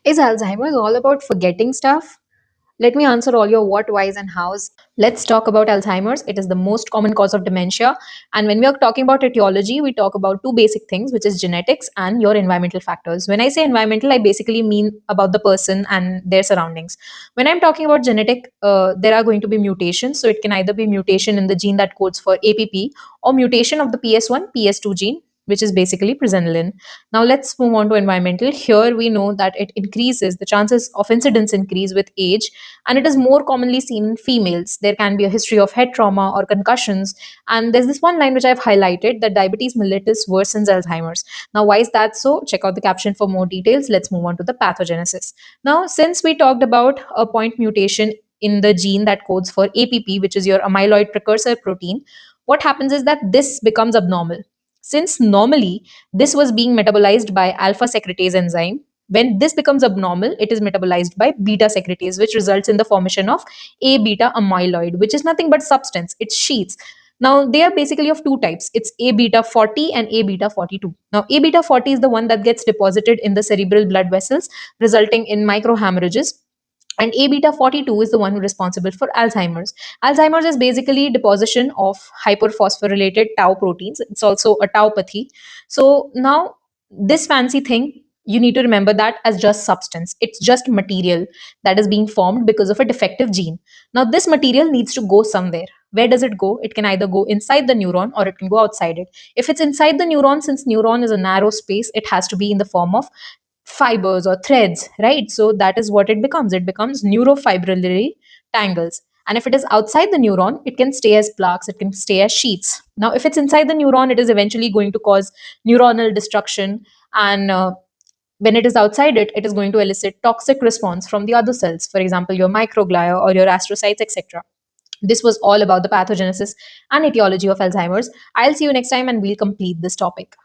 Is Alzheimer's all about forgetting stuff? Let me answer all your what, whys, and hows. Let's talk about Alzheimer's. It is the most common cause of dementia. And when we are talking about etiology, we talk about two basic things, which is genetics and your environmental factors. When I say environmental, I basically mean about the person and their surroundings. When I'm talking about genetic, there are going to be mutations. So it can either be mutation in the gene that codes for APP or mutation of the PS1, PS2 gene, which is basically presenilin. Now let's move on to environmental. Here we know that it increases, the chances of incidence increase with age, and it is more commonly seen in females. There can be a history of head trauma or concussions. And there's this one line which I've highlighted, that diabetes mellitus worsens Alzheimer's. Now, why is that so? Check out the caption for more details. Let's move on to the pathogenesis. Now, since we talked about a point mutation in the gene that codes for APP, which is your amyloid precursor protein, what happens is that this becomes abnormal. Since normally this was being metabolized by alpha secretase enzyme, when this becomes abnormal, it is metabolized by beta secretase, which results in the formation of A beta amyloid, which is nothing but substance. It's sheets. Now, they are basically of two types. It's A beta 40 and A beta 42. Now, A beta 40 is the one that gets deposited in the cerebral blood vessels, resulting in microhemorrhages. And A beta 42 is the one responsible for Alzheimer's. Alzheimer's is basically deposition of hyperphosphorylated tau proteins. It's also a tauopathy. So now, this fancy thing, you need to remember that as just substance. It's just material that is being formed because of a defective gene. Now, this material needs to go somewhere. Where does it go? It can either go inside the neuron or it can go outside it. If it's inside the neuron, since neuron is a narrow space, it has to be in the form of fibers or threads, right? So that is what it becomes. It becomes neurofibrillary tangles. And if it is outside the neuron, it can stay as plaques, it can stay as sheets. Now, if it's inside the neuron, it is eventually going to cause neuronal destruction. And when it is outside it, it is going to elicit toxic response from the other cells, for example, your microglia or your astrocytes, etc. This was all about the pathogenesis and etiology of Alzheimer's. I'll see you next time and we'll complete this topic.